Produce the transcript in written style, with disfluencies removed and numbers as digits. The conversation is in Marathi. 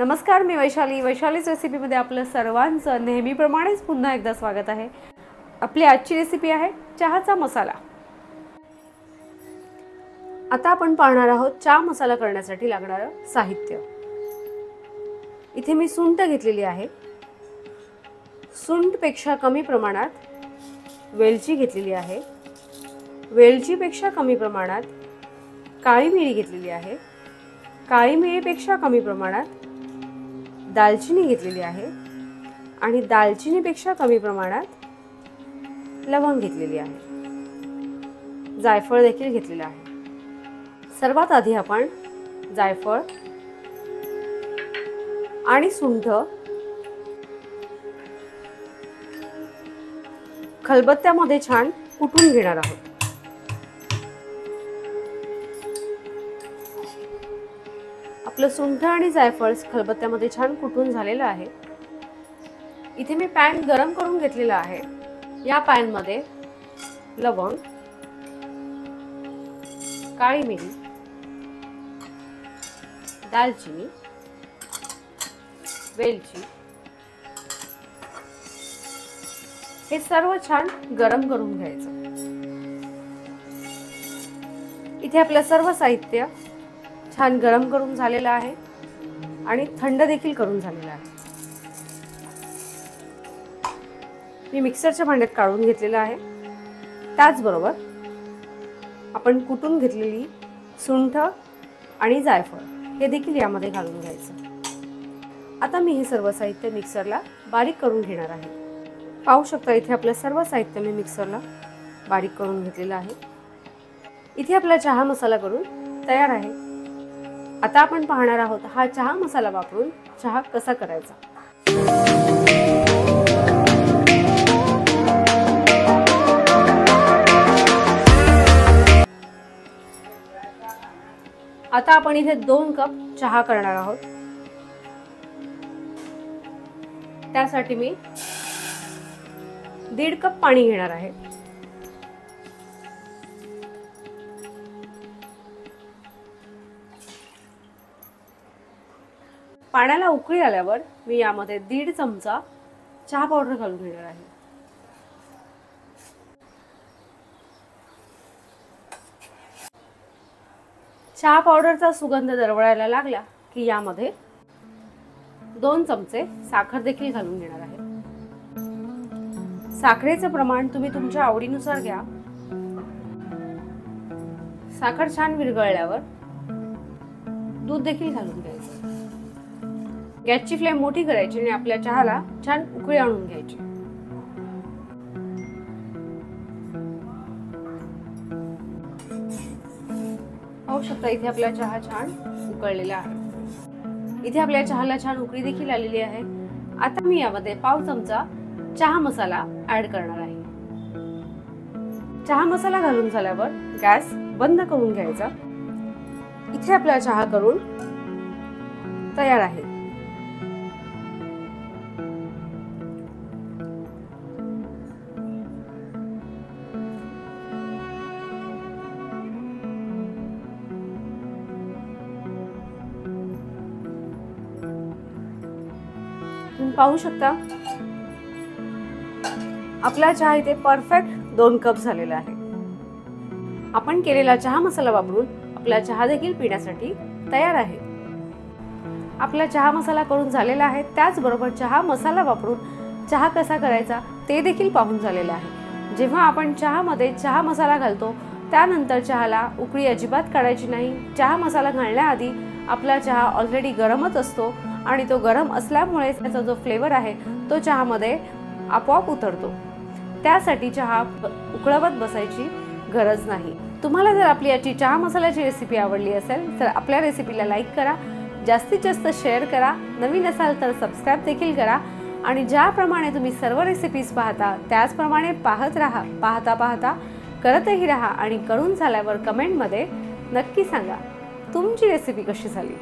नमस्कार, मी वैशालीच रेसिपीमध्ये आपलं सर्वांचं नेहमीप्रमाणेच पुन्हा एकदा स्वागत आहे। आपली आजची रेसिपी आहे चहाचा मसाला। आता आपण पाहणार आहोत चहा मसाला करण्यासाठी लागणारं साहित्य। इथे मी सुंठ घेतलेली आहे। सुंठपेक्षा कमी प्रमाणात वेलची घेतलेली आहे। वेलचीपेक्षा कमी प्रमाणात काळी मिरी घेतलेली आहे। काळी मिरीपेक्षा कमी प्रमाणात दालचिनी घेतलेली आहे आणि दालचिनीपेक्षा कमी प्रमाणात लवंग घेतलेली आहे। जायफळ देखील घेतलेला आहे। सर्वात आधी आपण जायफळ आणि सुंठ खलबत्त्यामध्ये छान कुटून घेणार आहोत। आपलं सुंठ आणि जायफळ खलबत्त्यामध्ये छान कुटून झालेलं आहे। इथे मी पॅन गरम करून घेतलेला आहे। या पॅन मध्ये लवंग, काळी मिरी, दालचिनी, वेलची हे सर्व छान गरम करून घ्यायचं। इथे आपलं सर्व साहित्य छान गरम करून झालेला आहे आणि थंड देखील करून झालेला आहे। मी मिक्सरच्या भांड्यात काढून घेतलेला आहे। त्याचबरोबर आपण कुटून घेतलेली सुंठ आणि जायफळ हे देखील यामध्ये घालून घ्यायचं। आता मी हे सर्व साहित्य मिक्सरला बारीक करून घेणार आहे। पाहू शकता इथे आपलं सर्व साहित्य मी मिक्सरला बारीक करून घेतलेलं आहे। इथे आपला चहा मसाला करून तयार आहे। आता आपण पाहणार आहोत हा चहा मसाला वापरून चहा कसा करायचा। आता आपण इथे 2 कप चहा करणार आहोत। त्यासाठी मी 1.5 कप पाणी घेणार आहे। पाण्याला उकळी आल्यावर मी यामध्ये 1.5 चमचा चहा पावडर घालून घेणार आहे। चहा पावडरचा सुगंध दरवळायला लागला की यामध्ये 2 चमचे साखर देखील घालून घेणार आहे। साखरेचं प्रमाण तुम्ही तुमच्या आवडीनुसार घ्या। साखर छान विरघळल्यावर दूध देखील घालून घ्यायचं। गॅसची फ्लेम मोठी करायची आणि आपल्या चहाला छान उकळी आणून घ्यायची। पाहू शकता इथे आपला चहा छान उकळलेला आहे। इथे आपल्या चहाला छान उकळी देखील आलेली आहे। आता मी यामध्ये पाव चमचा चहा मसाला ऍड करणार आहे। चहा मसाला घालून झाल्यावर गॅस बंद करून घ्यायचा। इथे आपला चहा करून तयार आहे। तुम्ही पाहू शकता आपला चहा इथे परफेक्ट 2 कप झालेला आहे। आपण केलेला चहा मसाला वापरून आपला चहा देखील पिण्यासाठी तयार आहे। आपला चहा मसाला करून झालेला आहे। त्याचबरोबर चहा मसाला वापरून चहा कसा करायचा ते देखील पाहून झालेला आहे। जेव्हा आपण चहामध्ये चहा मसाला घालतो त्यानंतर चहाला उकळी अजिबात काढायची नाही। चहा मसाला घालण्याआधी आपला चहा ऑलरेडी गरमच असतो आणि तो गरम असल्यामुळे त्याचा जो फ्लेवर आहे तो चहामध्ये आपोआप उतरतो। त्यासाठी चहा उकळवत बसायची गरज नाही। तुम्हाला जर आपली याची चहा मसाल्याची रेसिपी आवडली असेल तर आपल्या रेसिपीला लाईक करा, जास्तीत जास्त शेअर करा, नवीन असाल तर सबस्क्राईब देखील करा आणि ज्याप्रमाणे तुम्ही सर्व रेसिपीज पाहता त्याचप्रमाणे पाहत राहा। पाहता करतही राहा आणि करून झाल्यावर कमेंटमध्ये नक्की सांगा तुमची रेसिपी कशी झाली।